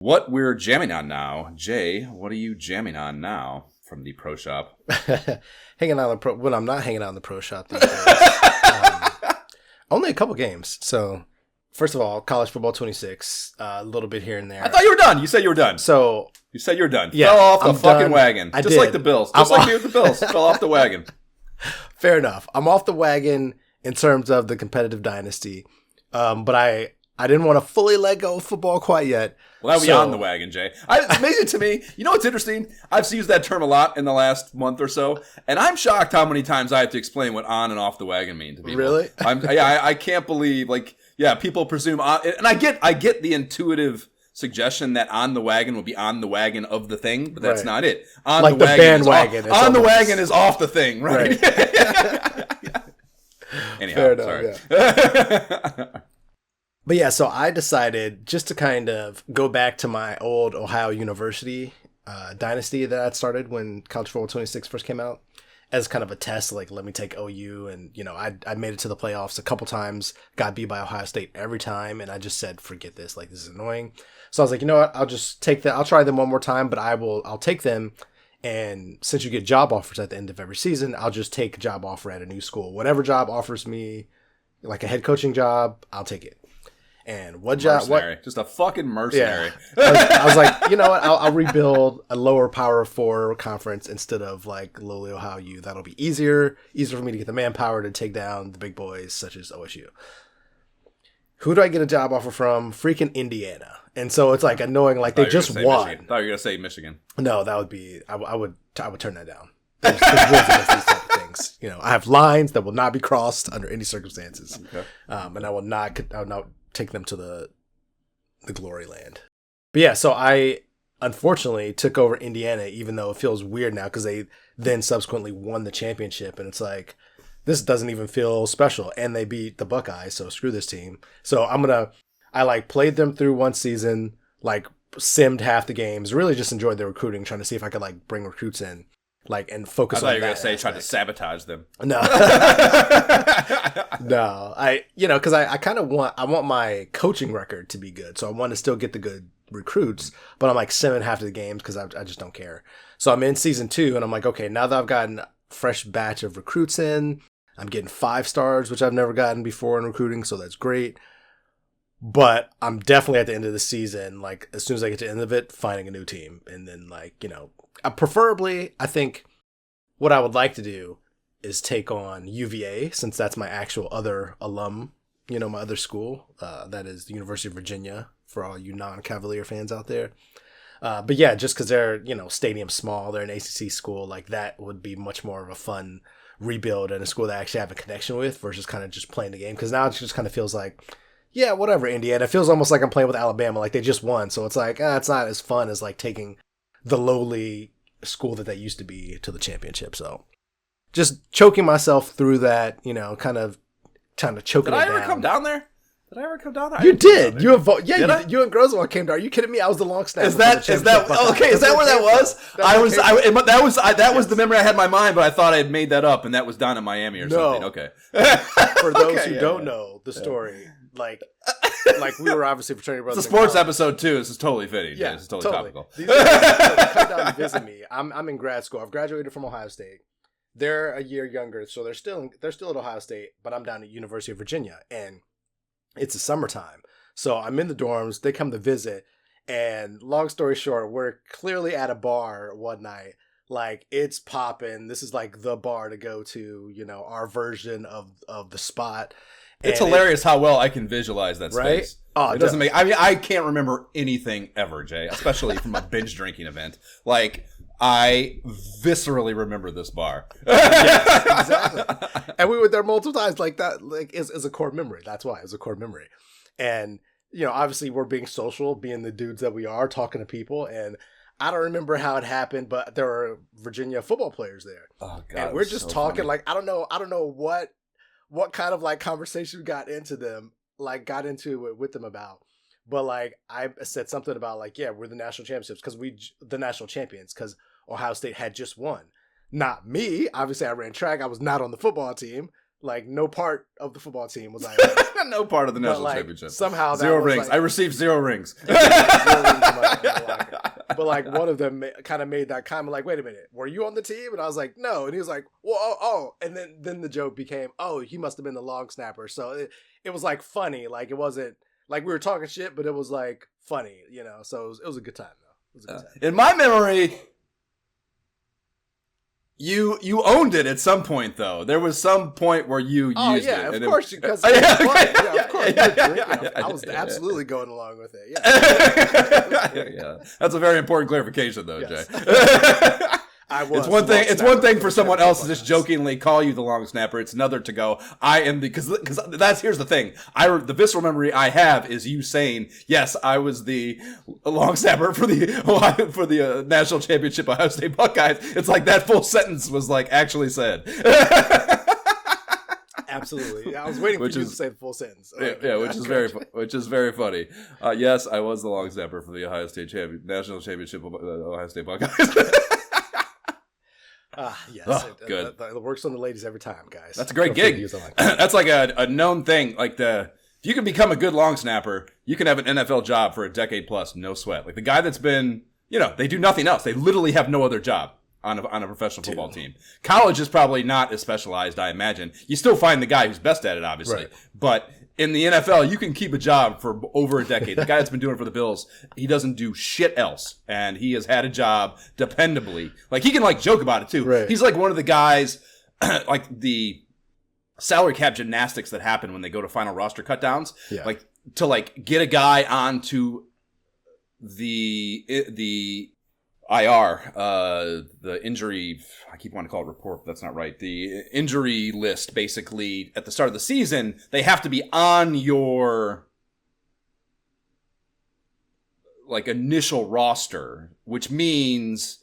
What we're jamming on now, Jay, what are you jamming on now from the pro shop? Hanging out on the pro. When I'm not hanging out in the pro shop these days. Only a couple games. So, first of all, college football 26. A little bit here and there. I thought you were done. You said you were done. So you said you were done. Yeah, fell off the I'm fucking done. wagon. I Just did. like the Bills. Just like me with the Bills. Fell off the wagon. Fair enough. I'm off the wagon in terms of the competitive dynasty, but I didn't want to fully let go of football quite yet. Well, now we on the wagon, Jay. It's amazing to me. You know what's interesting? I've used that term a lot in the last month or so, and I'm shocked how many times I have to explain what on and off the wagon mean to people. Really? I can't believe, people presume on, and I get the intuitive suggestion that on the wagon will be on the wagon of the thing, but that's not it. On like the bandwagon. On the wagon is off the thing, right? Anyhow, fair enough, sorry. Yeah. But yeah, so I decided just to kind of go back to my old Ohio University dynasty that I'd started when College Football 26 first came out as kind of a test, like let me take OU. And, I made it to the playoffs a couple times, got beat by Ohio State every time. And I just said, forget this, like this is annoying. So I was like, you know what, I'll just take that. I'll try them one more time, but I'll take them. And since you get job offers at the end of every season, I'll just take a job offer at a new school. Whatever job offers me, like a head coaching job, I'll take it. And what job? Mercenary. Just a fucking mercenary. Yeah. I was like, you know what? I'll rebuild a lower Power 4 conference instead of like lowly Ohio U. That'll be easier for me to get the manpower to take down the big boys such as OSU. Who do I get a job offer from? Freaking Indiana. And so it's like annoying. Like they just won. Michigan. Thought you were gonna say Michigan. No, that would be. I would turn that down. There's rules against these type of things. I have lines that will not be crossed under any circumstances. Okay. And I will not take them to the glory land. But yeah, so I unfortunately took over Indiana, even though it feels weird now because they then subsequently won the championship, and it's like this doesn't even feel special. And they beat the Buckeyes, so screw this team. So I played them through one season, simmed half the games, really just enjoyed the recruiting, trying to see if I could bring recruits in. And focus on that. I thought you were going to say try to sabotage them. No. No. Because I kind of want my coaching record to be good. So I want to still get the good recruits, but I'm simming half of the games because I just don't care. So I'm in season 2 and I'm like, okay, now that I've gotten a fresh batch of recruits in, I'm getting 5 stars, which I've never gotten before in recruiting. So that's great. But I'm definitely at the end of the season, as soon as I get to the end of it, finding a new team. And then, preferably, I think what I would like to do is take on UVA, since that's my actual other alum, my other school. That is the University of Virginia, for all you non-Cavalier fans out there. But yeah, just because they're, stadium small, they're an ACC school, that would be much more of a fun rebuild and a school that I actually have a connection with versus kind of just playing the game. Because now it just kind of feels like, yeah, whatever, Indiana. It feels almost like I'm playing with Alabama, they just won. So it's it's not as fun as taking the lowly school that they used to be to the championship. So just choking myself through that, kind of trying to choke it down. Did I ever come down there? You did. You and Groswell came down. Are you kidding me? I was the long snapper. Is that where that was? That was the memory I had in my mind, but I thought I had made that up, and that was down in Miami or something. Okay. For those who don't know the story, we were obviously fraternity brothers. It's a sports episode too. This is totally fitting. Yeah, this is totally topical. These guys come down to visit me. I'm in grad school. I've graduated from Ohio State. They're a year younger, so they're still at Ohio State, but I'm down at University of Virginia, and it's the summertime. So I'm in the dorms. They come to visit, and long story short, we're clearly at a bar one night. It's popping. This is the bar to go to. Our version of the spot. It's hilarious how well I can visualize that space. Right? Oh, it doesn't make. I mean, I can't remember anything ever, Jay, especially from a binge drinking event. I viscerally remember this bar. Yes, exactly. And we were there multiple times. That is a core memory. That's why it was a core memory. And obviously we're being social, being the dudes that we are, talking to people. And I don't remember how it happened, but there were Virginia football players there. Oh God! And we're just so talking. Funny. I don't know what kind of conversation got into it with them about. But I said something about yeah, we're the national champions because Ohio State had just won. Not me. Obviously I ran track. I was not on the football team. Like no part of the football team was No part of the national like, championship. Somehow that 0 was, rings. like, I received 0 rings. 0 rings in my locker. But like one of them kind of made that comment, like, "Wait a minute, were you on the team?" And I was like, "No." And he was like, "Well, oh." And then the joke became, "Oh, he must have been the long snapper." So it was like funny, like it wasn't like we were talking shit, but it was like funny, you know. So it was a good time though. It was a good time. In my memory, you owned it at some point though. There was some point where you used it. Of course, because of course. I was absolutely going along with it. Yeah. That's a very important clarification, though, Yes. Jay. I was. It's one thing for someone else to just jokingly call you the long snapper. It's another to go, I am because here's the thing. The visceral memory I have is you saying, yes, I was the long snapper for the national championship Ohio State Buckeyes. It's like that full sentence was like actually said. Absolutely. I was waiting for you to say the full sentence. Which is very funny. Yes, I was the long snapper for the Ohio State national championship Ohio State Buckeyes. Yes. Oh, good. It works on the ladies every time, guys. That's a great gig. That's like a known thing. Like if you can become a good long snapper, you can have an NFL job for a decade plus, no sweat. Like the guy that's been, they do nothing else. They literally have no other job on a professional football team. College is probably not as specialized, I imagine. You still find the guy who's best at it, obviously. Right. But in the NFL, you can keep a job for over a decade. The guy that's been doing it for the Bills, he doesn't do shit else. And he has had a job dependably. Like, he can, joke about it, too. Right. He's like one of the guys, like the salary cap gymnastics that happen when they go to final roster cutdowns. Yeah. Like, to, get a guy onto the IR, the injury, I keep wanting to call it report, but that's not right. The injury list, basically, at the start of the season, they have to be on your, initial roster, which means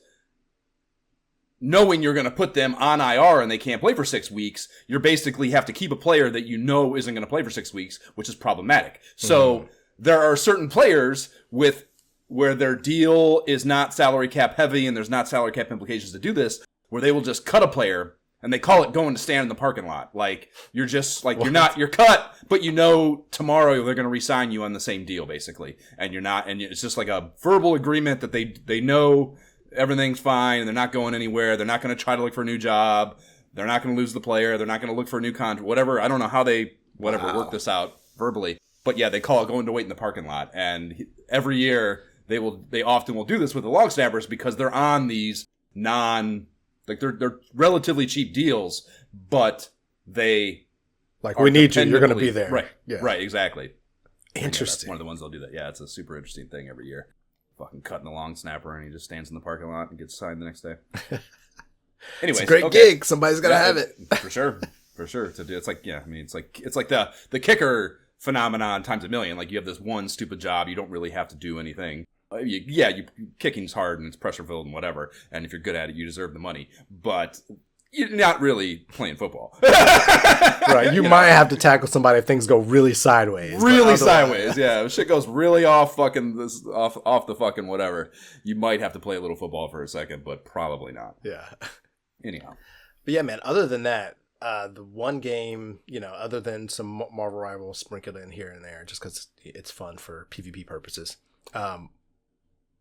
knowing you're going to put them on IR and they can't play for 6 weeks, you basically have to keep a player that you know isn't going to play for 6 weeks, which is problematic. So there are certain players where their deal is not salary cap heavy and there's not salary cap implications to do this, where they will just cut a player and they call it going to stand in the parking lot. Like, you're just, you're cut, but tomorrow they're going to re-sign you on the same deal, basically. And you're not, and it's just like a verbal agreement that they know everything's fine and they're not going anywhere. They're not going to try to look for a new job. They're not going to lose the player. They're not going to look for a new contract, whatever. I don't know how they, work this out verbally. But yeah, they call it going to wait in the parking lot. And every year, they often will do this with the long snappers because they're on these they're relatively cheap deals, but they we need you. You're going to be there, right? Yeah. Right, exactly. Interesting. That's one of the ones they'll do that. Yeah, it's a super interesting thing every year. Fucking cutting the long snapper, and he just stands in the parking lot and gets signed the next day. Anyways, it's a great gig. Somebody's got to have it for sure. To do, it's like it's like the kicker phenomenon times a million. Like, you have this one stupid job, you don't really have to do anything. Kicking's hard and it's pressure filled and whatever. And if you're good at it, you deserve the money. But you're not really playing football, right? You might have to tackle somebody if things go really sideways. Yeah. If shit goes really off the fucking whatever, you might have to play a little football for a second, but probably not. Yeah. Anyhow, but yeah, man. Other than that, the one game, other than some Marvel Rivals sprinkled in here and there, just because it's fun for PvP purposes.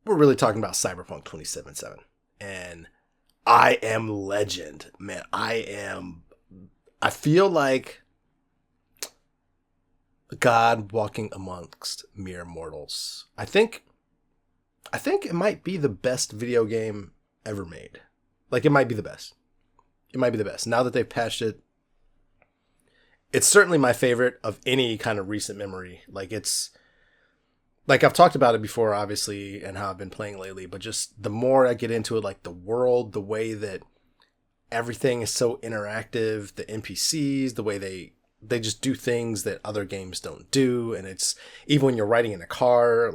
We're really talking about Cyberpunk 2077. And I am legend, man. I feel like God walking amongst mere mortals. I think it might be the best video game ever made. It might be the best. It might be the best. Now that they've patched it, it's certainly my favorite of any kind of recent memory. It's I've talked about it before, obviously, and how I've been playing lately, but just the more I get into it, the world, the way that everything is so interactive, the NPCs, the way they just do things that other games don't do. And it's, even when you're riding in a car,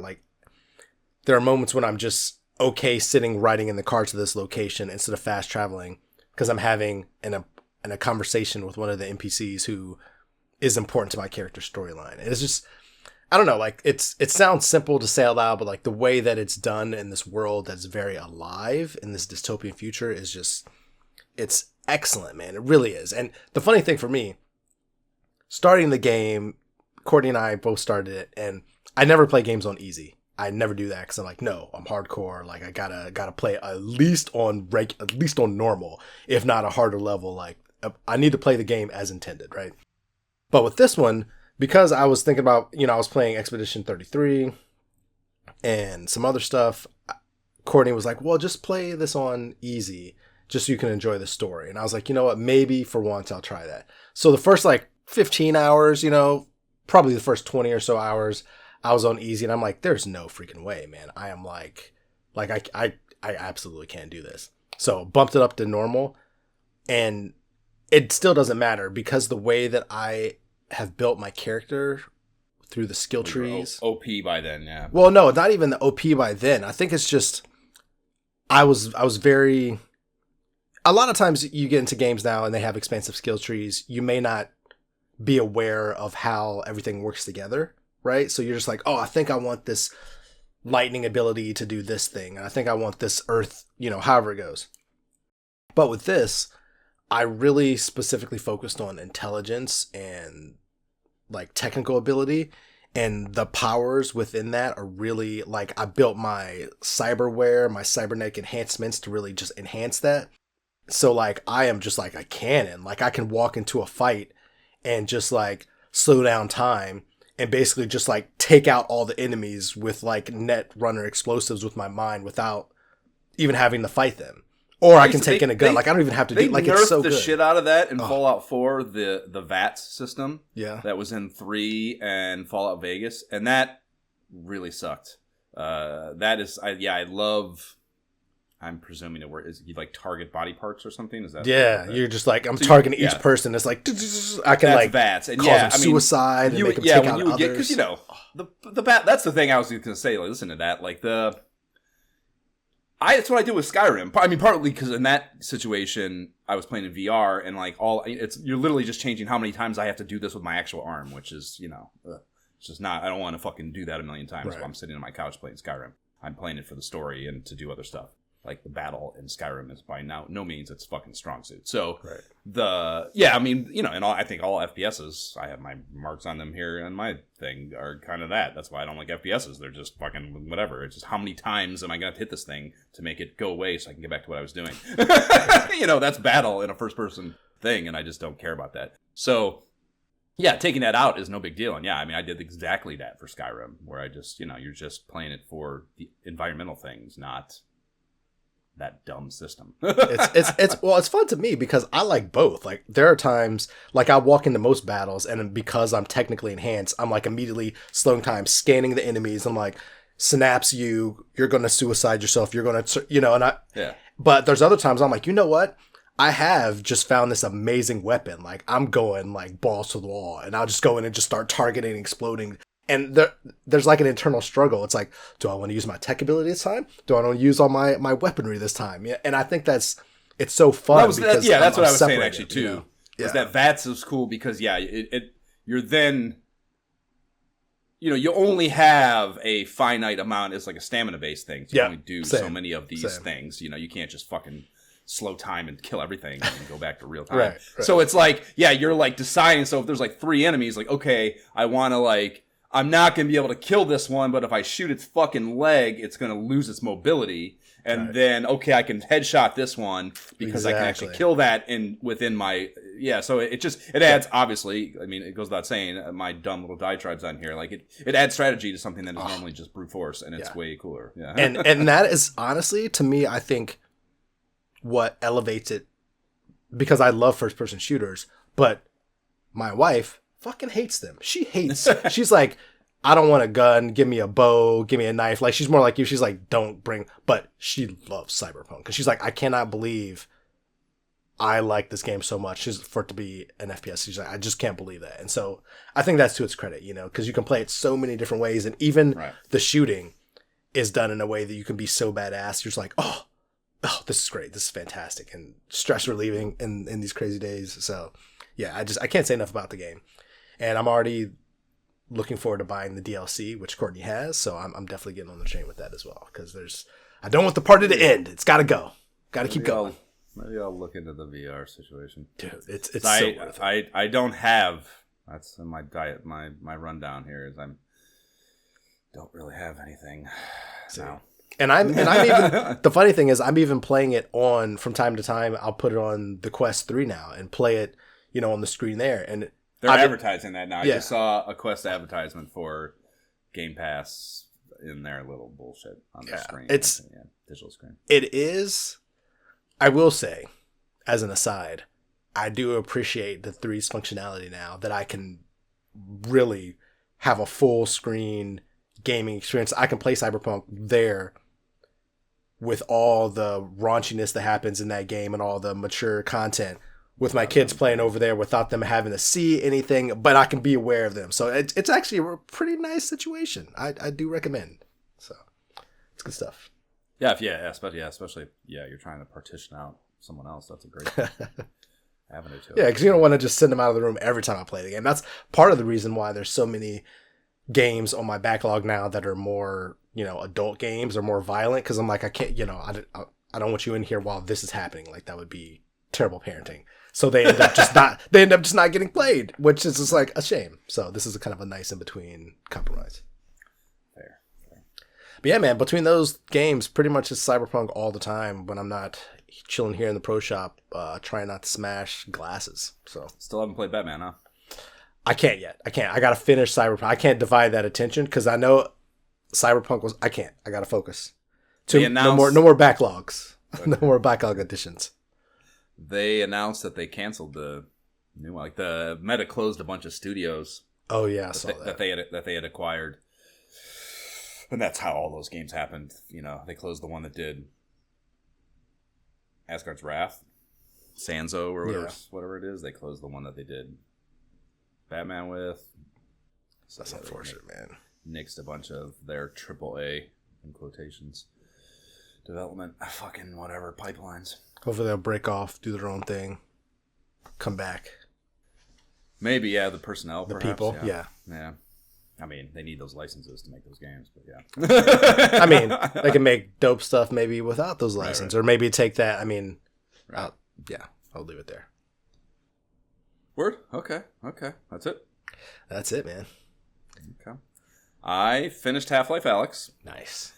there are moments when I'm just okay sitting riding in the car to this location instead of fast traveling because I'm having a conversation with one of the NPCs who is important to my character's storyline. And it's just, I don't know, it sounds simple to say out loud, but the way that it's done in this world that's very alive in this dystopian future is just, it's excellent, man. It really is. And the funny thing for me, starting the game, Courtney and I both started it, and I never play games on easy. I never do that because I'm like, no, I'm hardcore. Like I gotta play at least on normal, if not a harder level. Like I need to play the game as intended, right? But with this one, because I was thinking about, I was playing Expedition 33 and some other stuff. Courtney was like, well, just play this on easy, just so you can enjoy the story. And I was like, you know what? Maybe for once I'll try that. So the first 15 hours, probably the first 20 or so hours, I was on easy, and I'm like, there's no freaking way, man. I am I absolutely can't do this. So bumped it up to normal, and it still doesn't matter because the way that I have built my character through the skill trees. OP by then, yeah. Well, no, not even the OP by then. I think it's just I was very. A lot of times you get into games now and they have expansive skill trees. You may not be aware of how everything works together. Right? So you're just like, oh, I think I want this lightning ability to do this thing. And I think I want this earth, however it goes. But with this, I really specifically focused on intelligence and technical ability. And the powers within that are really I built my cyberware, my cybernetic enhancements to really just enhance that. So I am just a cannon. I can walk into a fight and just slow down time. And basically just take out all the enemies with net runner explosives with my mind without even having to fight them. Or I can take in a gun. I don't even have to do it's so good. They nerfed the shit out of that in Fallout 4, the VATS system. Yeah. That was in 3 and Fallout Vegas. And that really sucked. That is, I love... I'm presuming you target body parts or something. Is that? Yeah, you're just I'm targeting each person. It's I can that's VATS and cause them suicide and make them take out others. Because the bat. That's the thing I was going to say. Listen to that. That's what I did with Skyrim. I mean, partly because in that situation I was playing in VR and you're literally just changing how many times I have to do this with my actual arm, which is it's just not. I don't want to fucking do that a million times while I'm sitting on my couch playing Skyrim. I'm playing it for the story and to do other stuff. The battle in Skyrim is by no means its fucking strong suit. So I think all FPSs, I have my marks on them here and my thing are kind of that. That's why I don't like FPSs. They're just fucking whatever. It's just how many times am I going to hit this thing to make it go away so I can get back to what I was doing? That's battle in a first person thing. And I just don't care about that. So yeah, taking that out is no big deal. And I did exactly that for Skyrim where I just, you're just playing it for the environmental things, not that dumb system. It's fun to me because I like both. There are times I walk into most battles and because I'm technically enhanced, I'm immediately slowing time, scanning the enemies. I'm synapse you're going to suicide yourself. You're going to, But there's other times I'm you know what? I have just found this amazing weapon. I'm going balls to the wall and I'll just go in and just start targeting, exploding. And there's an internal struggle. It's do I want to use my tech ability this time? Do I want to use all my weaponry this time? Yeah, and I think it's so fun. That's what I was saying actually too. Is that VATS is cool because you're then you only have a finite amount. It's like a stamina based thing. So you only do so many of these things. You can't just fucking slow time and kill everything and go back to real time. Right. So it's you're deciding. So if there's 3 enemies, okay, I want to I'm not going to be able to kill this one, but if I shoot its fucking leg, it's going to lose its mobility. And then, okay, I can headshot this one because I can actually kill that within my... Yeah, so it adds, obviously, it goes without saying, my dumb little diatribes on here, it adds strategy to something that is normally just brute force, and it's way cooler. Yeah. And that is, honestly, to me, I think what elevates it, because I love first-person shooters, but my wife fucking hates them. She's I don't want a gun, give me a bow, give me a knife. She's more like you. She's don't bring, but she loves Cyberpunk because she's I cannot believe I like this game so much for it to be an FPS. She's I just can't believe that. And so I think that's to its credit, because you can play it so many different ways, and even the shooting is done in a way that you can be so badass. You're just oh, this is great. This is fantastic and stress relieving in these crazy days. So yeah, I can't say enough about the game. And I'm already looking forward to buying the DLC, which Courtney has. So I'm definitely getting on the train with that as well. Because I don't want the party to end. It's got to go. Got to keep going. Maybe I'll look into the VR situation. Dude, it's so worth it. I don't have That's my diet. My rundown here is don't really have anything now. And I'm even the funny thing is I'm even playing it on from time to time. I'll put it on the Quest 3 now and play it, on the screen there. And they're advertising that now. Yeah. I just saw a Quest advertisement for Game Pass in their little bullshit on the screen. It's digital screen. It is. I will say, as an aside, I do appreciate the 3's functionality now that I can really have a full screen gaming experience. I can play Cyberpunk there with all the raunchiness that happens in that game and all the mature content with my kids playing over there without them having to see anything, but I can be aware of them. So it's actually a pretty nice situation. I do recommend. So it's good stuff. Yeah, especially you're trying to partition out someone else. That's a great avenue to it. Yeah, because you don't want to just send them out of the room every time I play the game. That's part of the reason why there's so many games on my backlog now that are more, adult games or more violent. Because I'm like, I can't, I don't want you in here while this is happening. Like that would be terrible parenting. So they end up just not getting played, which is just like a shame. So this is a kind of a nice in between compromise. Fair. But yeah, man, between those games, pretty much it's Cyberpunk all the time when I'm not chilling here in the pro shop, trying not to smash glasses. So still haven't played Batman, huh? I can't yet. I got to finish Cyberpunk. I can't divide that attention because I know Cyberpunk was. I can't. I got to focus. No more backlogs. Okay. No more backlog additions. They announced that they canceled the new one. Like the Meta closed a bunch of studios. Oh yeah, I saw that. That they had acquired. And that's how all those games happened. They closed the one that did Asgard's Wrath, Sanzo or whatever it is. They closed the one that they did Batman with. So that's unfortunate, man. Nixed a bunch of their AAA, in quotations, development, fucking whatever, pipelines. Hopefully they'll break off, do their own thing, come back. Maybe, the personnel, the perhaps. People, yeah. I mean, they need those licenses to make those games, but yeah. I mean, they can make dope stuff maybe without those licenses, or maybe take that. I mean, I'll leave it there. Word? Okay. That's it? That's it, man. Okay. I finished Half-Life Alyx. Nice.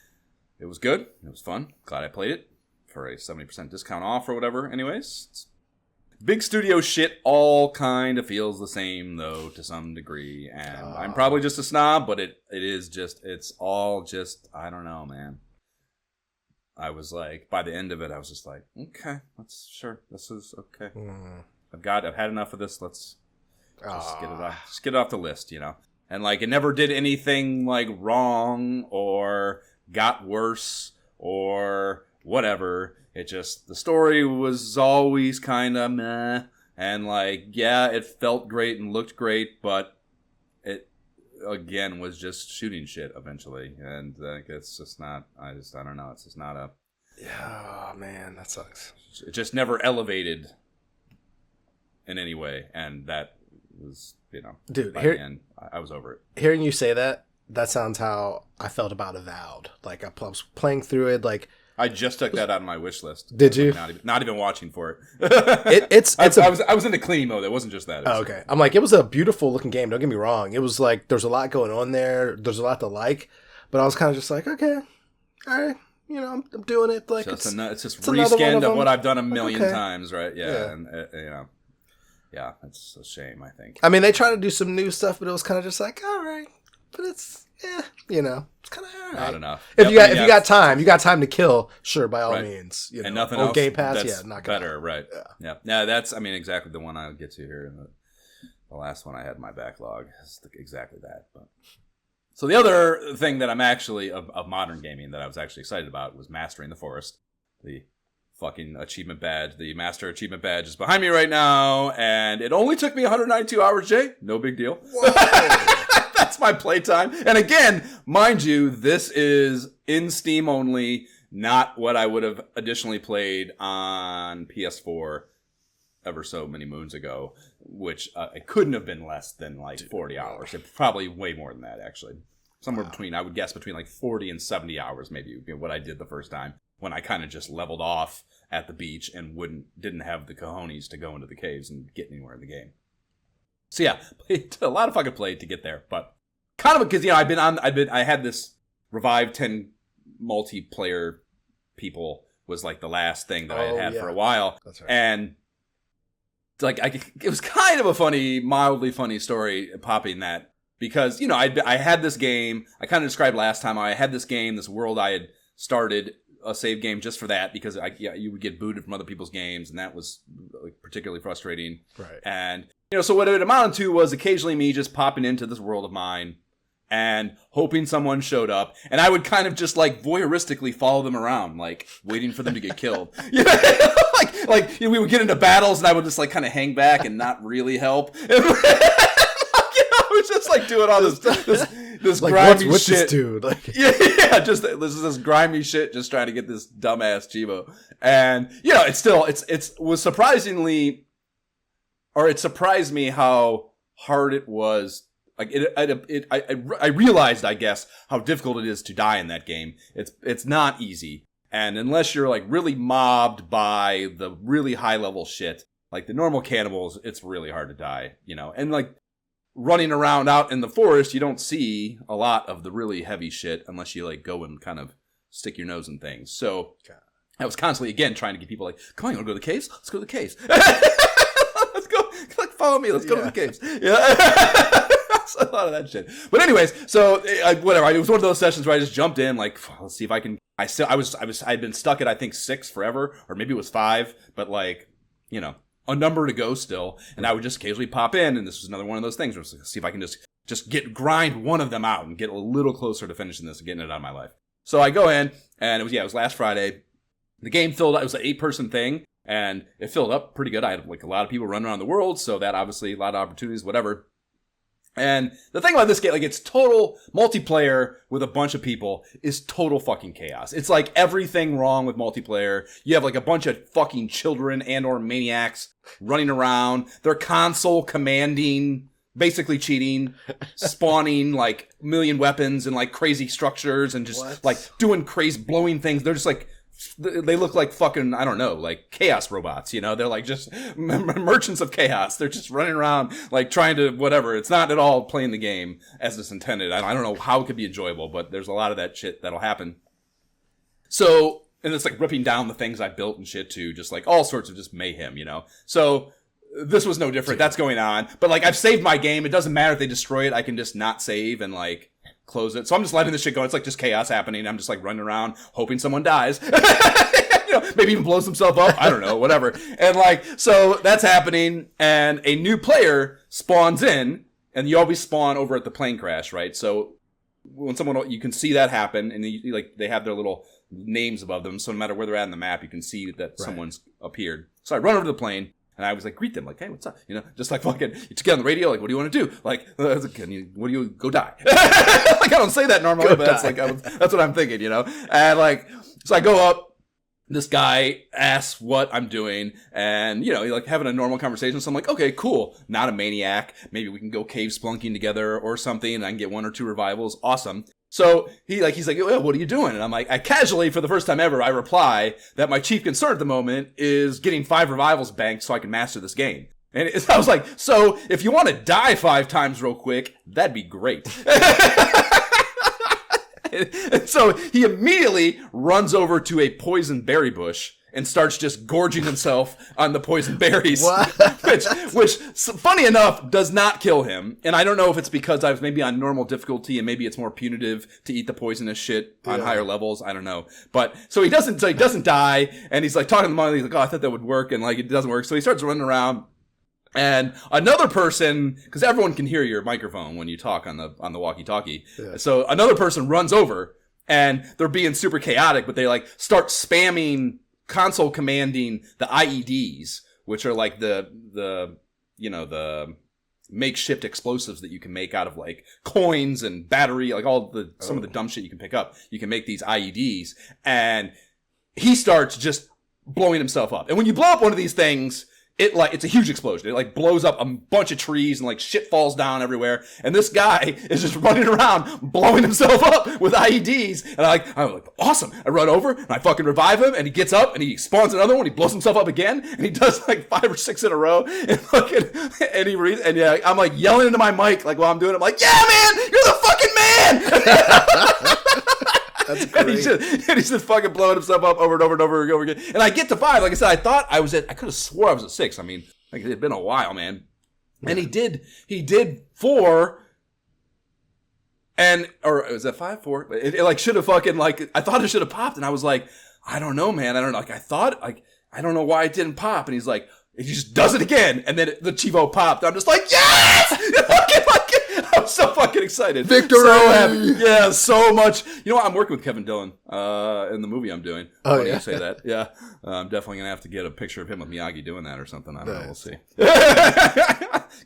It was good. It was fun. Glad I played it for a 70% discount off or whatever. Anyways, big studio shit all kind of feels the same, though, to some degree. And I'm probably just a snob, but it's all just, I don't know, man. I was like, by the end of it, I was just like, okay, this is okay. I've had enough of this. Let's just get it off the list, And like, it never did anything like wrong or got worse or whatever. It just, the story was always kind of meh. And like, it felt great and looked great, but it, again, was just shooting shit eventually. And like, it's just not, I don't know. It's just not a... Yeah, man, that sucks. It just never elevated in any way. And that was, dude, by the end, I was over it. Hearing you say that sounds how I felt about Avowed. Like, I was playing through it, like... I just took that out of my wish list. Did you? Not even watching for it. I was into cleaning mode. It wasn't just that. Okay. I'm like, it was a beautiful looking game. Don't get me wrong. It was like, there's a lot going on there. There's a lot to like. But I was kind of just like, okay, all right. I'm doing it. Like, it's just reskinned of what I've done a million times, right? Yeah. And, it's a shame, I think. I mean, they tried to do some new stuff, but it was kind of just like, all right. But it's, it's kind of all right. Not enough. If you got time to kill, sure, by all means. And nothing else. Game Pass, that's not better, right? Yeah. That's, exactly the one I'll get to here. The last one I had in my backlog is exactly that. But so the other thing that I'm actually, of modern gaming, that I was actually excited about was Mastering the Forest. The fucking achievement badge. The Master Achievement badge is behind me right now, and it only took me 192 hours, Jay. No big deal. That's my playtime. And again, mind you, this is in Steam only, not what I would have additionally played on PS4 ever so many moons ago, which it couldn't have been less than like 40 hours. It probably way more than that, actually. Somewhere between, I would guess, between like 40 and 70 hours, maybe, what I did the first time, when I kind of just leveled off at the beach and didn't have the cojones to go into the caves and get anywhere in the game. So yeah, played a lot of fucking play to get there, but kind of because I had this Revive 10 multiplayer people was like the last thing that I had for a while. That's right. And like it was kind of a mildly funny story popping that, because I had this game. I kind of described last time. I had this game, this world I had started a save game just for that, because you would get booted from other people's games, and that was like particularly frustrating. Right. And so what it amounted to was occasionally me just popping into this world of mine and hoping someone showed up, and I would kind of just like voyeuristically follow them around, like waiting for them to get killed. We would get into battles, and I would just like kind of hang back and not really help. I was just like doing all this like, grimy what's shit, this dude? Like, just this grimy shit, just trying to get this dumbass Chivo. And it was surprisingly, or it surprised me how hard it was. Like I realized, I guess, how difficult it is to die in that game. It's not easy, and unless you're like really mobbed by the really high level shit, like the normal cannibals, it's really hard to die. And like running around out in the forest, you don't see a lot of the really heavy shit unless you like go and kind of stick your nose in things. So I was constantly again trying to get people like, come on, you want to go to the caves? Let's go to the caves. Let's go, follow me. Let's go to the caves. Yeah. A lot of that shit. But anyways, so whatever. It was one of those sessions where I just jumped in, like, let's see if I can. I'd been stuck at I think 6 forever, or maybe it was 5, but like, a number to go still. And I would just occasionally pop in, and this was another one of those things where I was like, see if I can just grind one of them out and get a little closer to finishing this and getting it out of my life. So I go in, and it was last Friday. The game filled up. It was an 8-person thing, and it filled up pretty good. I had like a lot of people running around the world, so that obviously a lot of opportunities, whatever. And the thing about this game, like, it's total multiplayer with a bunch of people is total fucking chaos. It's like everything wrong with multiplayer. You have like a bunch of fucking children and or maniacs running around. They're console commanding, basically cheating, spawning like a million weapons and like crazy structures and just like doing crazy blowing things. They're just like, they look like fucking, I don't know, like chaos robots, They're like just merchants of chaos. They're just running around like trying to whatever. It's not at all playing the game as it's intended. I don't know how it could be enjoyable, but there's a lot of that shit that'll happen. So, and it's like ripping down the things I built and shit too, just like all sorts of just mayhem, So this was no different. That's going on. But like I've saved my game. It doesn't matter if they destroy it. I can just not save and like close it. So I'm just letting this shit go. It's like just chaos happening. I'm just like running around hoping someone dies. Maybe even blows himself up. I don't know, whatever. And like, so that's happening, and a new player spawns in, and you always spawn over at the plane crash, right? So when you can see that happen, and they have their little names above them, so no matter where they're at on the map, you can see that someone's appeared. So I run over to the plane, and I was like, greet them, like, hey, what's up? Just like fucking, you get on the radio, like, what do you want to do? Like, what do you go die? Like, I don't say that normally, but that's like, that's what I'm thinking, And like, so I go up, this guy asks what I'm doing, and, like having a normal conversation. So I'm like, okay, cool. Not a maniac. Maybe we can go cave splunking together or something, and I can get 1 or 2 revivals. Awesome. So he's like, well, what are you doing? And I'm like, I casually, for the first time ever, I reply that my chief concern at the moment is getting 5 revivals banked so I can master this game. And I was like, so if you want to die 5 times real quick, that'd be great. And so he immediately runs over to a poison berry bush and starts just gorging himself on the poison berries. which, funny enough, does not kill him. And I don't know if it's because I was maybe on normal difficulty and maybe it's more punitive to eat the poisonous shit on higher levels. I don't know. But so he doesn't die, and he's like talking to the monk. He's like, oh, I thought that would work, and like it doesn't work. So he starts running around. And another person, because everyone can hear your microphone when you talk on the walkie-talkie. Yeah. So another person runs over, and they're being super chaotic, but they like start spamming console commanding the IEDs, which are like the makeshift explosives that you can make out of like coins and battery, like some of the dumb shit you can pick up. You can make these IEDs, and he starts just blowing himself up. And when you blow up one of these things, it's a huge explosion. It like blows up a bunch of trees and like shit falls down everywhere. And this guy is just running around blowing himself up with IEDs. And I'm like, awesome. I run over and I fucking revive him and he gets up and he spawns another one. He blows himself up again and he does like 5 or 6 in a row. And fucking, and yeah, I'm like yelling into my mic like while I'm doing it. I'm like, yeah, man, you're the fucking man. That's great. And he's just fucking blowing himself up over and over and over and over again. And I get to 5. Like I said, I thought I could have swore I was at 6. I mean, like it had been a while, man. Yeah. And he did 4. Or was that 5, 4? It like should have fucking like, I thought it should have popped. And I was like, I don't know, man. I don't know. Like I thought, like, I don't know why it didn't pop. And he's like, he just does it again. And then the Chivo popped. I'm just like, yes! I'm so fucking excited. Victory! So happy. Yeah, so much. You know what? I'm working with Kevin Dillon in the movie I'm doing. Oh, When yeah? you say that. Yeah. I'm definitely going to have to get a picture of him with Miyagi doing that or something. I don't know. We'll see.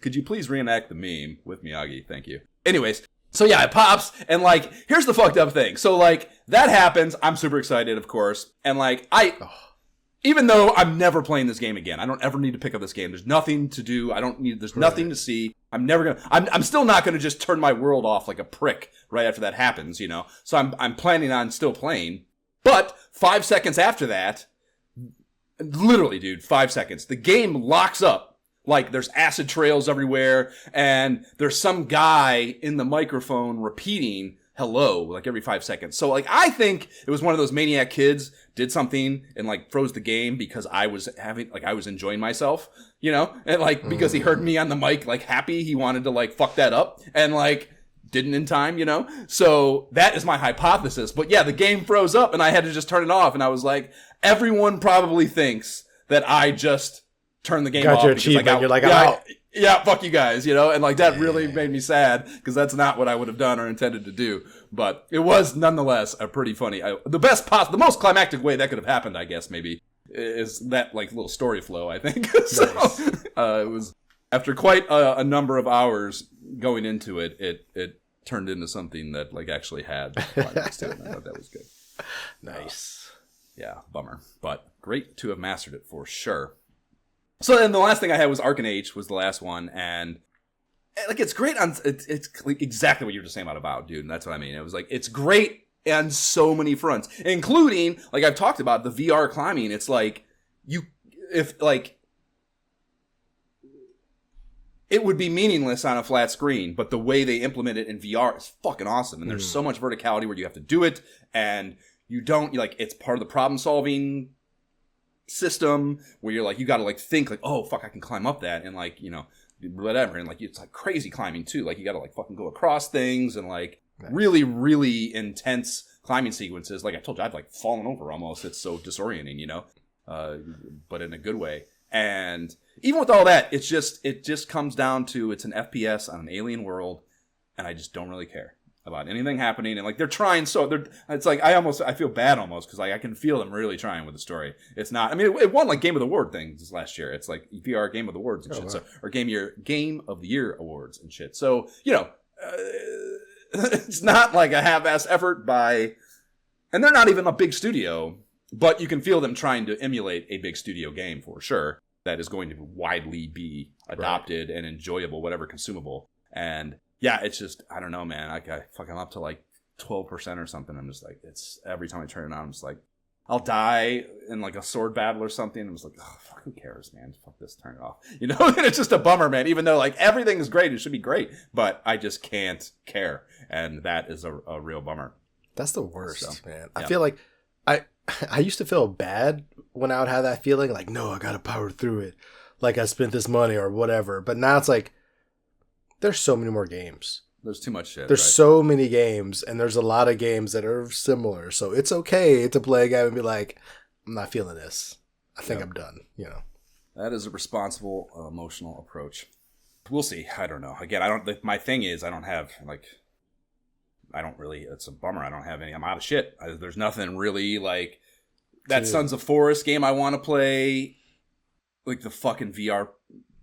Could you please reenact the meme with Miyagi? Thank you. Anyways, so yeah, it pops. And like, here's the fucked up thing. So like, that happens. I'm super excited, of course. And like, even though I'm never playing this game again, I don't ever need to pick up this game. There's nothing to do. There's nothing to see. I'm still not gonna just turn my world off like a prick right after that happens, you know? So I'm planning on still playing. But 5 seconds after that, literally, dude, 5 seconds, the game locks up. Like, there's acid trails everywhere, and there's some guy in the microphone repeating hello, like every 5 seconds. So like, I think it was one of those maniac kids did something and like froze the game because I was enjoying myself, you know? And like, because he heard me on the mic, like happy, he wanted to like fuck that up and like didn't in time, you know? So that is my hypothesis. But yeah, the game froze up and I had to just turn it off. And I was like, everyone probably thinks that I just turned the game off. Got your achievement. You're like, I'm out. Yeah, fuck you guys, you know? And like that really made me sad because that's not what I would have done or intended to do. But it was nonetheless a pretty funny, the most climactic way that could have happened, I guess, maybe, is that like little story flow, I think. So it was, after quite a number of hours going into it, it turned into something that like actually had climax to it. And I thought that was good. Nice. Yeah, bummer. But great to have mastered it for sure. So then the last thing I had was Arcane H was the last one, and like it's great on it's like exactly what you were just saying about dude, and that's what I mean. It was like it's great on so many fronts, including like I've talked about the VR climbing. It's like it would be meaningless on a flat screen, but the way they implement it in VR is fucking awesome. And there's so much verticality where you have to do it, and you don't like it's part of the problem solving system where you're like you gotta like think like, oh fuck, I can climb up that and like, you know, whatever, and like it's like crazy climbing too, like you gotta like fucking go across things and like really really intense climbing sequences. Like I told you, I've like fallen over almost. It's so disorienting, you know, but in a good way. And even with all that, it just comes down to it's an FPS on an alien world, and I just don't really care about anything happening. And like they're trying, it's like I feel bad almost because like I can feel them really trying with the story. It's not, I mean, it won like Game of the Award things last year. It's like VR Game of the Awards and shit. Wow. So, or Game of the Year awards and shit. So, you know, it's not like a half-ass effort and they're not even a big studio, but you can feel them trying to emulate a big studio game for sure that is going to widely be adopted and enjoyable, whatever, consumable. And yeah, it's just, I don't know, man. I fucking up to like 12% or something. I'm just like, it's every time I turn it on, I'm just like, I'll die in like a sword battle or something. I'm just like, oh, fuck, who cares, man? Fuck this, turn it off. You know, and it's just a bummer, man. Even though like everything is great, it should be great, but I just can't care. And that is a real bummer. That's the worst, man. Yeah. I feel like I used to feel bad when I would have that feeling like, no, I got to power through it. Like I spent this money or whatever. But now it's like, there's so many more games. There's too much shit. There's so many games, and there's a lot of games that are similar. So it's okay to play a game and be like, I'm not feeling this. I think I'm done, you know. That is a responsible emotional approach. We'll see. I don't know. Again, my thing is I don't have like, it's a bummer. I don't have any, I'm out of shit. There's nothing really like that Sons of Forest game I want to play. Like the fucking VR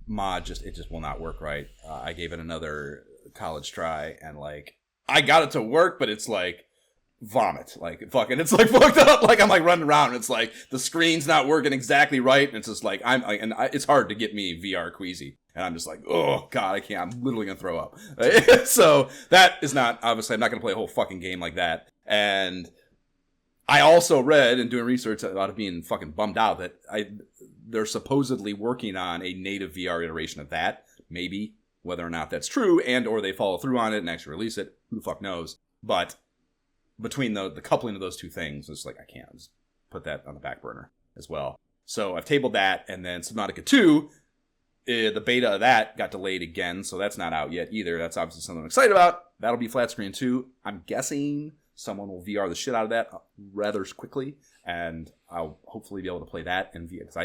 mod, it just will not work right. I gave it another college try and like I got it to work, but it's like vomit. Like fucking, it's like fucked up. Like I'm like running around. And it's like the screen's not working exactly right, and it's just like it's hard to get me VR queasy, and I'm just like, oh god, I can't. I'm literally gonna throw up. So that is not obviously. I'm not gonna play a whole fucking game like that. And I also read and doing research about it being fucking bummed out that they're supposedly working on a native VR iteration of that. Maybe whether or not that's true, and or they follow through on it and actually release it, who the fuck knows? But between the coupling of those two things, it's like I can't just put that on the back burner as well. So I've tabled that, and then Subnautica 2, the beta of that got delayed again, so that's not out yet either. That's obviously something I'm excited about. That'll be flat screen too. I'm guessing someone will VR the shit out of that rather quickly, and I'll hopefully be able to play that in VR. Because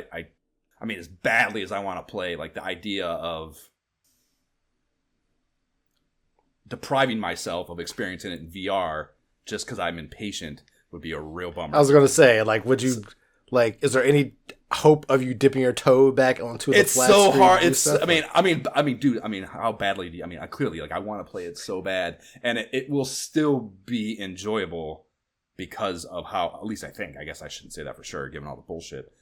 I mean, as badly as I want to play, like the idea of depriving myself of experiencing it in VR just because I'm impatient would be a real bummer. I was going to say, like, would you, like, is there any hope of you dipping your toe back onto the it's flat so screen hard. It's, I mean, dude, how badly do you, I clearly, like, I want to play it so bad, and it will still be enjoyable because of how, at least I think, I guess I shouldn't say that for sure, given all the bullshit,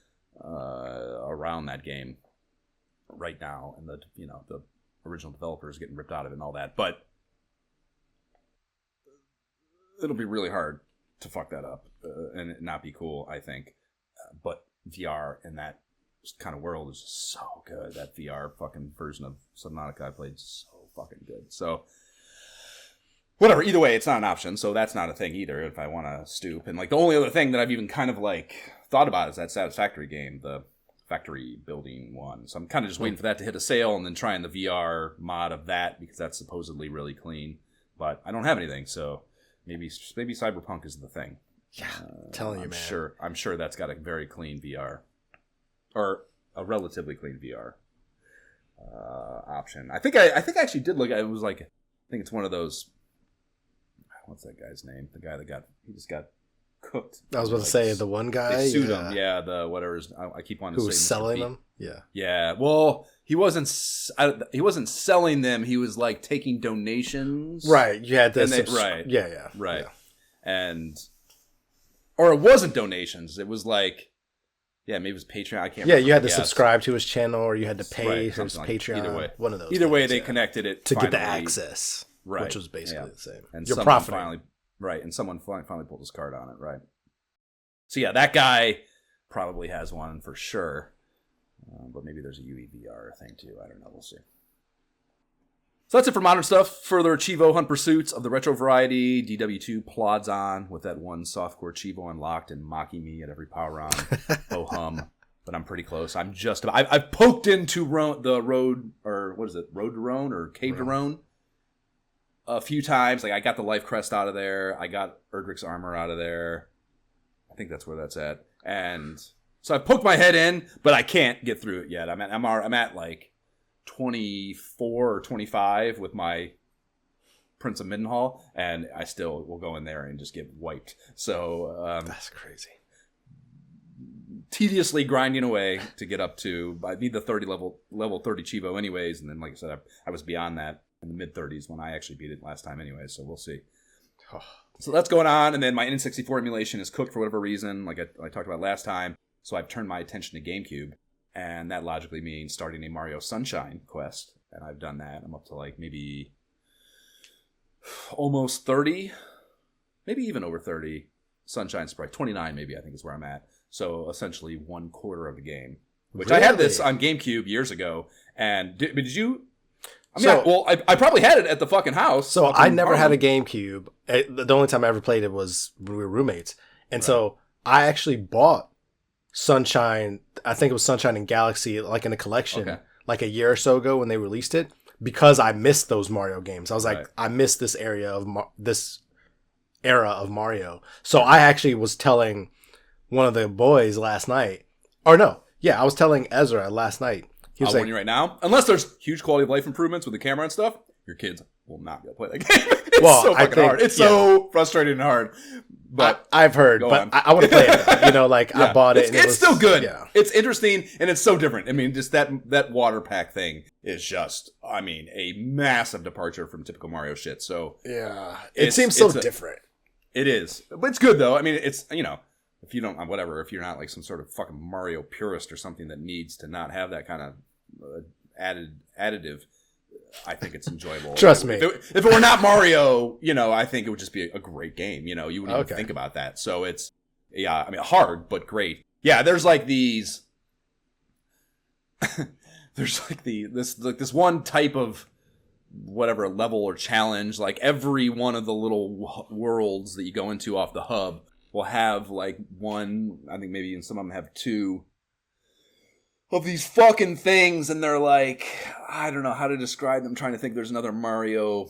around that game right now, and the original developers getting ripped out of it and all that, but it'll be really hard to fuck that up and it not be cool, I think. But VR in that kind of world is just so good. That VR fucking version of Subnautica I played is so fucking good. So, whatever. Either way, it's not an option. So that's not a thing either if I want to stoop. And like the only other thing that I've even kind of like thought about is that Satisfactory game, the factory building one. So I'm kind of just waiting for that to hit a sale and then trying the VR mod of that because that's supposedly really clean. But I don't have anything, so maybe Cyberpunk is the thing. Yeah, I'm telling you, man. I'm sure that's got a very clean VR, or a relatively clean VR option. I think I actually did look at it. It was like, I think it's one of those. What's that guy's name? The guy that just got cooked. I was about to say the one guy. They sued him. Yeah, the whatever. I keep wanting to say. Who was selling them? Yeah. Yeah. Well, he wasn't selling them. He was like taking donations. Right. You had this. Right. Yeah. Right. Yeah. And. Or it wasn't donations. It was like, maybe it was Patreon. I can't remember. Yeah, you had to subscribe to his channel or you had to pay his Patreon. Either way. One of those. Either way, they connected it to get the access. Right. Which was basically the same. And you're profiting. And someone finally pulled his card on it, right? So yeah, that guy probably has one for sure. But maybe there's a UEVR thing too. I don't know. We'll see. So that's it for modern stuff. Further Chivo Hunt pursuits of the retro variety. DW2 plods on with that one softcore Chivo unlocked and mocking me at every power round. Oh hum. But I'm pretty close. I've poked into the road, or what is it? Road to Roan or Cave to Roan a few times. Like I got the Life Crest out of there. I got Erdrick's armor out of there. I think that's where that's at. And so I poked my head in, but I can't get through it yet. I'm at like 24 or 25 with my Prince of Midenhall, and I still will go in there and just get wiped. So that's crazy. Tediously grinding away to get up to. I need the 30 level 30 Chivo anyways, and then like I said, I was beyond that in the mid 30s when I actually beat it last time anyway. So we'll see. So that's going on, and then my N64 emulation is cooked for whatever reason, like I talked about last time. So I've turned my attention to GameCube. And that logically means starting a Mario Sunshine quest. And I've done that. I'm up to like maybe almost 30. Maybe even over 30. Sunshine's probably 29 maybe, I think is where I'm at. So essentially 1/4 of the game. Which really? I had this on GameCube years ago. And did you? I mean, I probably had it at the fucking house. So I never had a GameCube. The only time I ever played it was when we were roommates. And so I actually bought Sunshine, I think it was Sunshine and Galaxy, like in a collection, like a year or so ago when they released it, because I missed those Mario games. I was like, I missed this area of this era of Mario. So I actually was telling one of the boys last night, I was telling Ezra last night. He was I'll warn you right now, unless there's huge quality of life improvements with the camera and stuff, your kids will not be able to play that game. It's so fucking hard. It's so frustrating and hard. But I've heard, but I want to play it. I bought it. It's still good. Yeah. It's interesting and it's so different. I mean, just that water pack thing is just, a massive departure from typical Mario shit. So yeah, it seems so different. It is. But it's good, though. I mean, it's, if you don't, whatever, if you're not like some sort of fucking Mario purist or something that needs to not have that kind of additive, I think it's enjoyable. Trust me. If it were not Mario, I think it would just be a great game. You wouldn't even think about that. So it's, hard, but great. Yeah, there's like these, there's like this one type of whatever level or challenge, like every one of the little worlds that you go into off the hub will have like one, I think maybe even some of them have two of these fucking things, and they're like, I don't know how to describe them. I'm trying to think there's another Mario,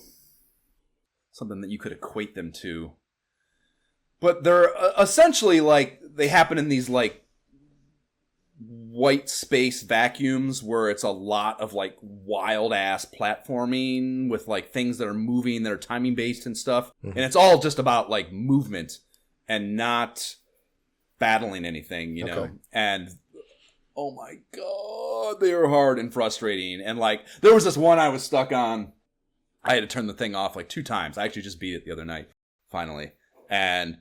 something that you could equate them to. But they're essentially like, they happen in these like white space vacuums where it's a lot of like wild ass platforming with like things that are moving, that are timing based and stuff. Mm-hmm. And it's all just about like movement and not battling anything, know? And oh my God, they are hard and frustrating. And like, there was this one I was stuck on. I had to turn the thing off like 2 times. I actually just beat it the other night, finally. And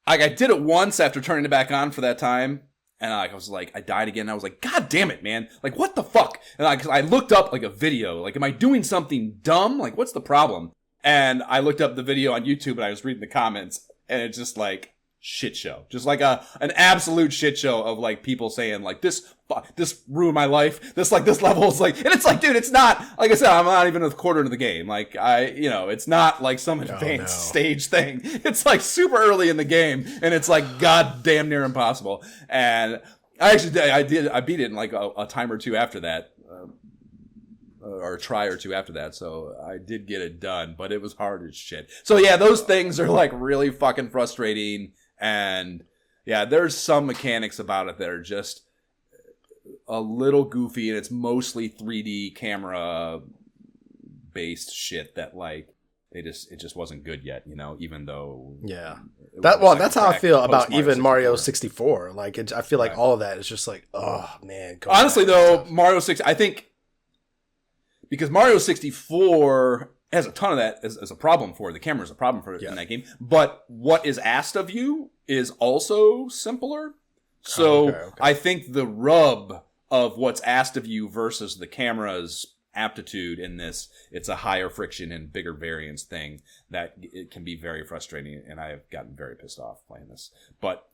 I did it once after turning it back on for that time. And I was like, I died again. And I was like, God damn it, man. Like, what the fuck? And I looked up like a video. Like, am I doing something dumb? Like, what's the problem? And I looked up the video on YouTube and I was reading the comments. And it's just like, shit show. Just like an absolute shit show of like people saying like, this ruined my life. This level is like, and it's like, dude, it's not, like I said, I'm not even a quarter into the game. Like it's not like some advanced stage thing. It's like super early in the game and it's like god damn near impossible. And I beat it in like a time or two after that, or a try or two after that. So I did get it done, but it was hard as shit. So yeah, those things are like really fucking frustrating. And yeah, there's some mechanics about it that are just a little goofy, and it's mostly 3D camera based shit that like it just wasn't good yet, even though that's how I feel about even Mario 64. Like I feel like all of that is just like, oh man. Honestly though, Mario 6, I think because Mario 64 has a ton of that as a problem for it. The camera is a problem for it in that game. But what is asked of you is also simpler. So I think the rub of what's asked of you versus the camera's aptitude in this, it's a higher friction and bigger variance thing that it can be very frustrating. And I have gotten very pissed off playing this. But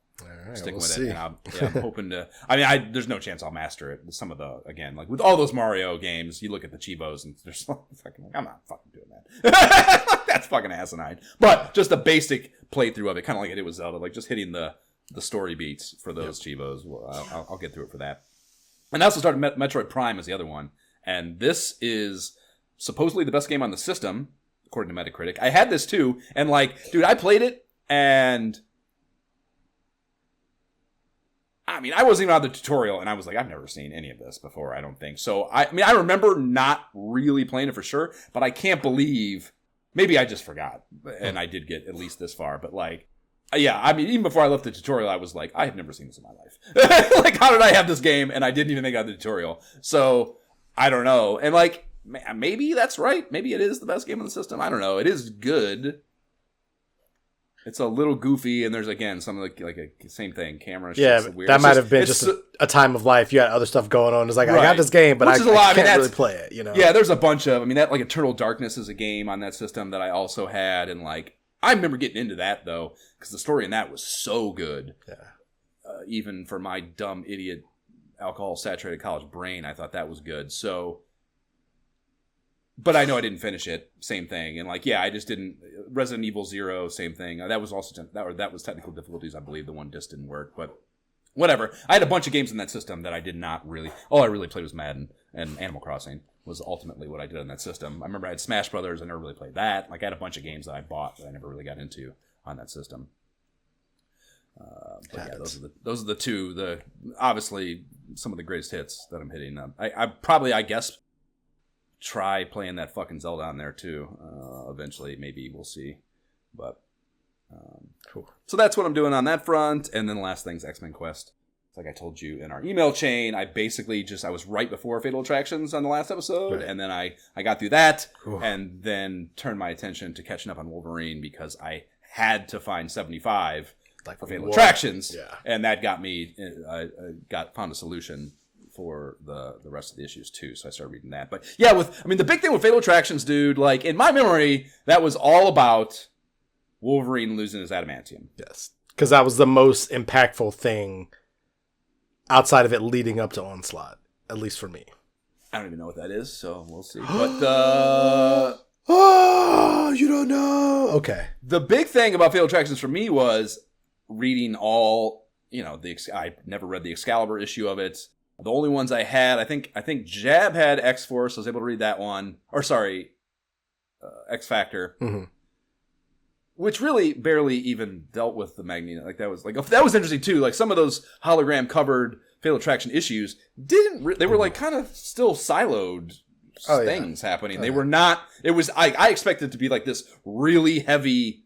sticking with it, and I'm hoping to. I mean, there's no chance I'll master it. Some of the, again, like with all those Mario games, you look at the Chivos and there's fucking like, I'm not fucking doing that. That's fucking asinine. But just a basic playthrough of it, kind of like I did with Zelda, like just hitting the story beats for those Chivos. Well, I'll get through it for that. And I also started Metroid Prime as the other one, and this is supposedly the best game on the system according to Metacritic. I had this too, and like, dude, I played it and. I mean, I wasn't even on the tutorial, and I was like, I've never seen any of this before, I don't think. So, I remember not really playing it for sure, but I can't believe, maybe I just forgot, and I did get at least this far, but like, yeah, I mean, even before I left the tutorial, I was like, I have never seen this in my life. Like, how did I have this game, and I didn't even make it out of the tutorial? So, I don't know. And like, maybe that's right. Maybe it is the best game on the system. I don't know. It is good. It's a little goofy, and there's again some like a same thing. Camera, weird. That might have been just a time of life. You had other stuff going on. It's like I got this game, but I can't really play it. Yeah, there's a bunch of. I mean, that like Eternal Darkness is a game on that system that I also had, and like I remember getting into that though because the story in that was so good. Yeah, even for my dumb idiot alcohol saturated college brain, I thought that was good. So. But I know I didn't finish it. Same thing, and like, yeah, I just didn't. Resident Evil 0, same thing. That was also that was technical difficulties. I believe the one disc didn't work, but whatever. I had a bunch of games in that system that I did not really. All I really played was Madden and Animal Crossing was ultimately what I did on that system. I remember I had Smash Brothers. I never really played that. Like I had a bunch of games that I bought that I never really got into on that system. But yeah, those are the two. Obviously some of the greatest hits that I'm hitting. I guess. Try playing that fucking Zelda on there too. Eventually, maybe we'll see. But cool. So that's what I'm doing on that front. And then the last thing's X-Men Quest. Like I told you in our email chain, I basically I was right before Fatal Attractions on the last episode, and then I got through that, and then turned my attention to catching up on Wolverine because I had to find 75 Like for Fatal Attractions. Yeah. And that got me, I found a solution for the rest of the issues too. So I started reading that. But yeah, the big thing with Fatal Attractions, dude, like in my memory, that was all about Wolverine losing his adamantium. Yes. Because that was the most impactful thing outside of it leading up to Onslaught, at least for me. I don't even know what that is, so we'll see. But oh, you don't know. Okay. The big thing about Fatal Attractions for me was reading all, I never read the Excalibur issue of it. The only ones I had, I think Jab had X-Force. I was able to read that one. Or sorry, X-Factor. Mm-hmm. Which really barely even dealt with the Magneto. That was interesting too. Like some of those hologram covered Fatal Attraction issues they were like kind of still siloed things happening. They were not, it was, I expected it to be like this really heavy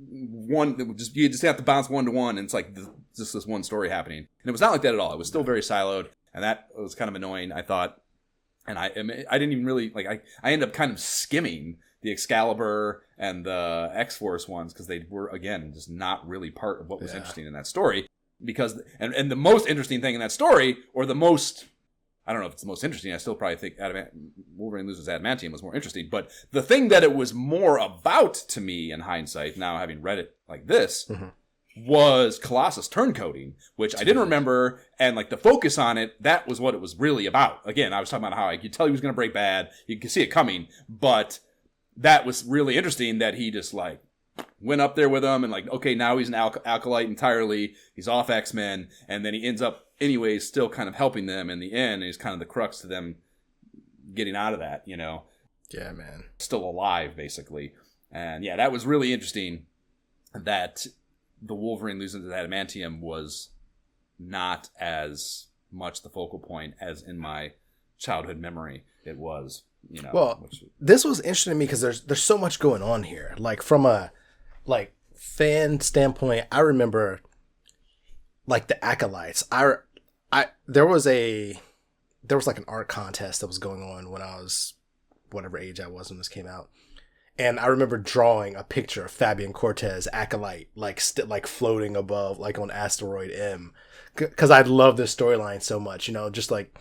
one, you just have to bounce 1-to-1 and it's like just this one story happening. And it was not like that at all. It was still very siloed and that was kind of annoying, I thought. And I didn't even really, I ended up kind of skimming the Excalibur and the X-Force ones because they were, again, just not really part of what was interesting in that story. Because, and the most interesting thing in that story, or the most, I don't know if it's the most interesting, I still probably think Wolverine loses Adamantium was more interesting, but the thing that it was more about to me in hindsight, now having read it like this, was Colossus turncoating, which I didn't remember, and like the focus on it, that was what it was really about. Again, I was talking about how I could tell he was going to break bad, you could see it coming, but that was really interesting that he just like went up there with him and like, okay, now he's an Alkalite entirely, he's off X-Men, and then he ends up anyways still kind of helping them in the end, and he's kind of the crux to them getting out of that, Yeah, man. Still alive, basically. And yeah, that was really interesting that the Wolverine losing to Adamantium was not as much the focal point as in my childhood memory it was. Well, this was interesting to me because there's so much going on here. Like from a fan standpoint, I remember like the Acolytes. There was like an art contest that was going on when I was whatever age I was when this came out, and I remember drawing a picture of Fabian Cortez Acolyte like floating above like on Asteroid M because I love this storyline so much. Just like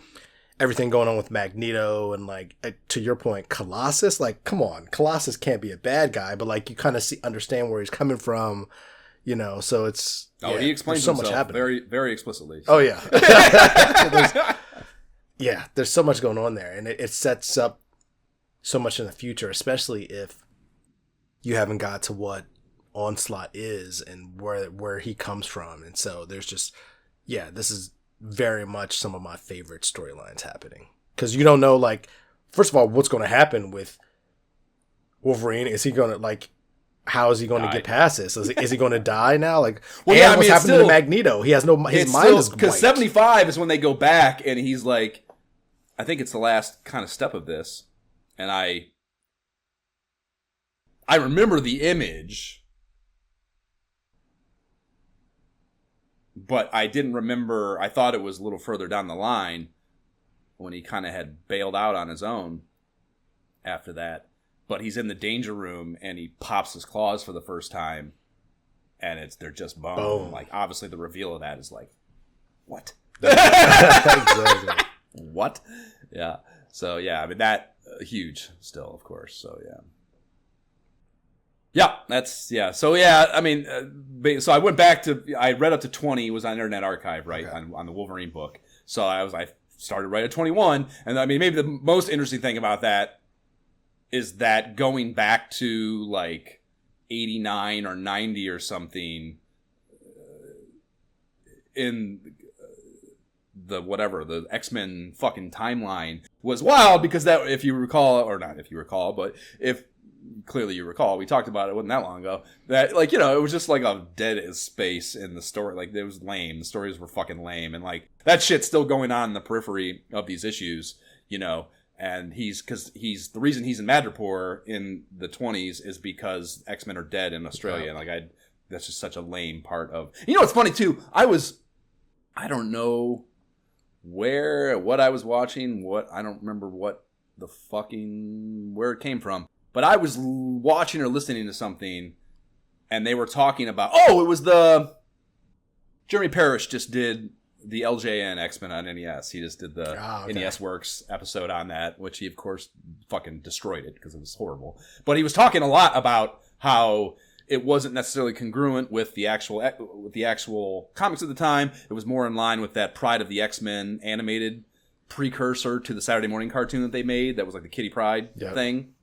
everything going on with Magneto and like to your point, Colossus. Like, come on, Colossus can't be a bad guy, but like you kind of understand where he's coming from, So it's he explains so himself much happening. very, very explicitly. So. Oh yeah, there's so much going on there, and it sets up so much in the future, especially if you haven't got to what Onslaught is and where he comes from, and so there's just this is very much some of my favorite storylines happening because you don't know, like, first of all, what's going to happen with Wolverine. Is he going to how is he going to get past this? Is he going to die now? Like, well, what's happening to Magneto? He has his mind is because 75 is when they go back and he's like, I think it's the last kind of step of this, and I remember the image. But I didn't remember, I thought it was a little further down the line when he kind of had bailed out on his own after that. But he's in the danger room and he pops his claws for the first time and they're just bone. Boom. Like, obviously the reveal of that is like, what? Exactly. What? Yeah. So, yeah, that huge still, of course. So, yeah. Yeah, So, so I went back I read up to 20, was on Internet Archive, right, on the Wolverine book. So I started right at 21. And maybe the most interesting thing about that is that going back to like 89 or 90 or something in the X-Men fucking timeline was wild because that, if you recall, or not if you recall, but if clearly you recall, we talked about it, wasn't that long ago, that like, it was just like a dead space in the story. Like, it was lame. The stories were fucking lame. And like, that shit's still going on in the periphery of these issues, and the reason he's in Madripoor in the 20s is because X-Men are dead in Australia. And like, that's just such a lame part of, it's funny too. I don't know what I was watching, I don't remember what where it came from. But I was watching or listening to something and they were talking about, it was the Jeremy Parrish just did the LJN X-Men on NES. He just did the NES Works episode on that, which he, of course, fucking destroyed it because it was horrible. But he was talking a lot about how it wasn't necessarily congruent with the actual comics at the time. It was more in line with that Pride of the X-Men animated precursor to the Saturday morning cartoon that they made. That was like the Kitty Pryde thing.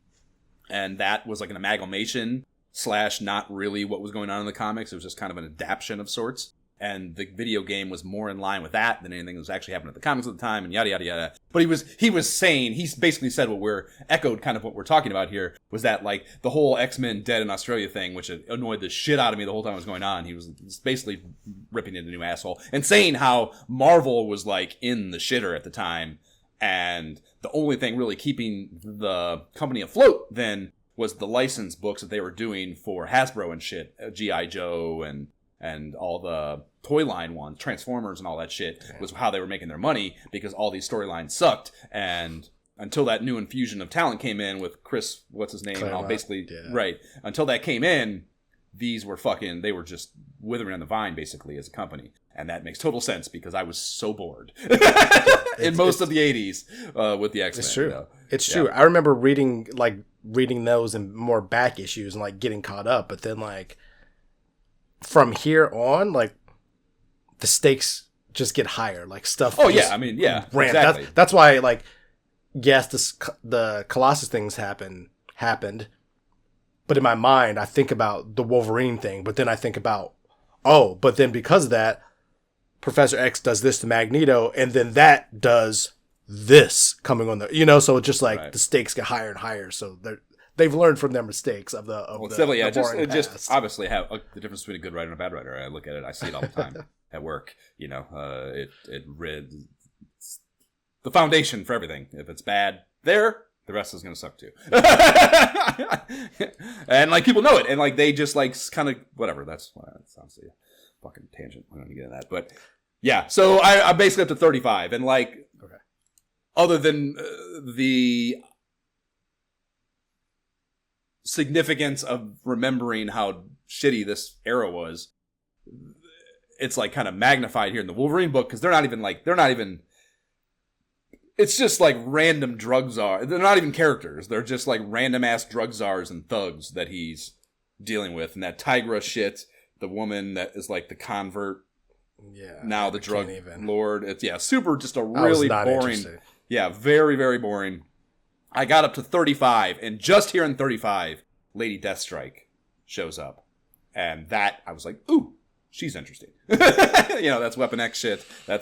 And that was like an amalgamation / not really what was going on in the comics. It was just kind of an adaptation of sorts. And the video game was more in line with that than anything that was actually happening at the comics at the time, and yada yada yada. But he was saying, he basically said echoed kind of what we're talking about here, was that like the whole X-Men dead in Australia thing, which annoyed the shit out of me the whole time it was going on. He was basically ripping it a new asshole and saying how Marvel was like in the shitter at the time, and the only thing really keeping the company afloat then was the license books that they were doing for Hasbro and shit, G.I. Joe and all the toy line ones, Transformers and all that shit, was how they were making their money, because all these storylines sucked. And until that new infusion of talent came in with Chris, what's his name, and all right, until that came in, they were just withering on the vine basically as a company. And that makes total sense because I was so bored in most of the 80s with the X-Men. It's true. You know? It's true. I remember reading those and more back issues and like getting caught up, but then like from here on, like the stakes just get higher. Like stuff. Oh yeah, I mean, yeah, exactly. That's why, like, yes, the Colossus things happened, but in my mind, I think about the Wolverine thing, but then I think about, but then because of that, Professor X does this to Magneto, and then that does this coming on the, so it's just like the stakes get higher and higher. So they've learned from their mistakes of the definitely, just obviously have the difference between a good writer and a bad writer. I look at it, I see it all the time at work. It read the foundation for everything. If it's bad there, the rest is going to suck too. And like people know it, and like they just like kind of whatever. That's honestly a fucking tangent. I'm going to get into that, but yeah. So I'm basically up to 35, and like other than the significance of remembering how shitty this era was, it's like kind of magnified here in the Wolverine book, because they're not even it's just like random drug czars. They're not even characters. They're just like random ass drug czars and thugs that he's dealing with. And that Tigra shit, the woman that is like the convert, now the drug lord. It's super, just a really boring. Yeah, very, very boring. I got up to 35, and just here in 35, Lady Deathstrike shows up. And that, I was like, ooh, she's interesting. That's Weapon X shit. That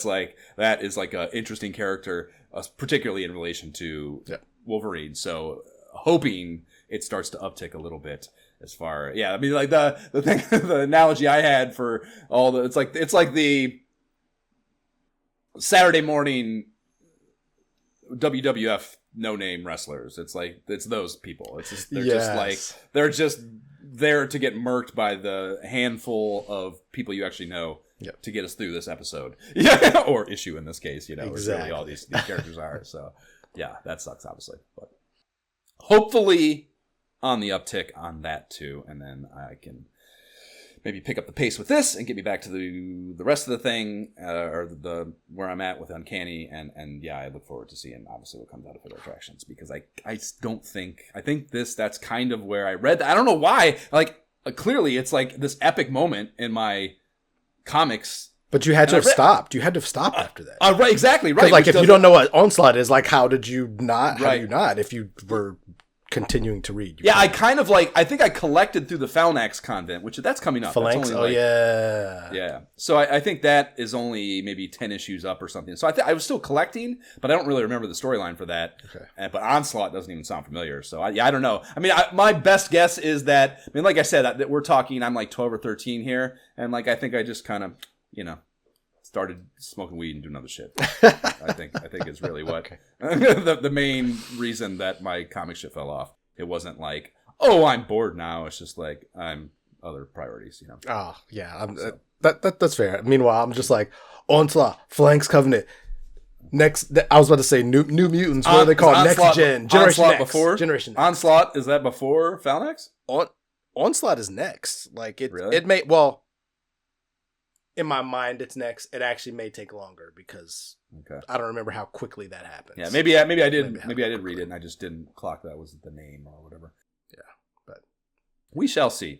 is like an interesting character, particularly in relation to Wolverine. So hoping it starts to uptick a little bit as far. Yeah, I mean, like the thing, the analogy I had for all the, it's like the Saturday morning WWF no-name wrestlers. It's those people. It's just, they're just there to get murked by the handful of people you actually know to get us through this episode. Or issue in this case, exactly. Really all these characters are. So yeah, that sucks obviously. But hopefully on the uptick on that too, and then I can maybe pick up the pace with this and get me back to the rest of the thing, or the where I'm at with Uncanny, and I look forward to seeing obviously what comes out of Fatal Attractions, because I think that's kind of where I read that. I don't know why, clearly it's like this epic moment in my comics. But you had to have stopped. You had to have stopped after that. Right, exactly, right. Like if you don't know what Onslaught is, like how did you not? How do you not? If you were continuing to read. I think I collected through the Phalanx Convent, which that's coming up. Phalanx, yeah. So I think that is only maybe 10 issues up or something. So I was still collecting, but I don't really remember the storyline for that. Okay. But Onslaught doesn't even sound familiar. So I don't know. I mean, my best guess is that, I mean, like I said, that we're talking, I'm like 12 or 13 here, and like I think I just kind of, started smoking weed and doing other shit. I think is really what the main reason that my comic shit fell off. It wasn't like, I'm bored now. It's just like I'm other priorities, Oh yeah, that's fair. Meanwhile, I'm just like Onslaught, Phalanx Covenant. Next, I was about to say New Mutants. What are they called? Next Gen, Generation Next, before Generation Next. Onslaught, is that before Phalanx? Onslaught is next. Like Really? it may well. In my mind, it's next. It actually may take longer because I don't remember how quickly that happens. Yeah, maybe I did read it and I just didn't clock that was the name or whatever. Yeah, but we shall see.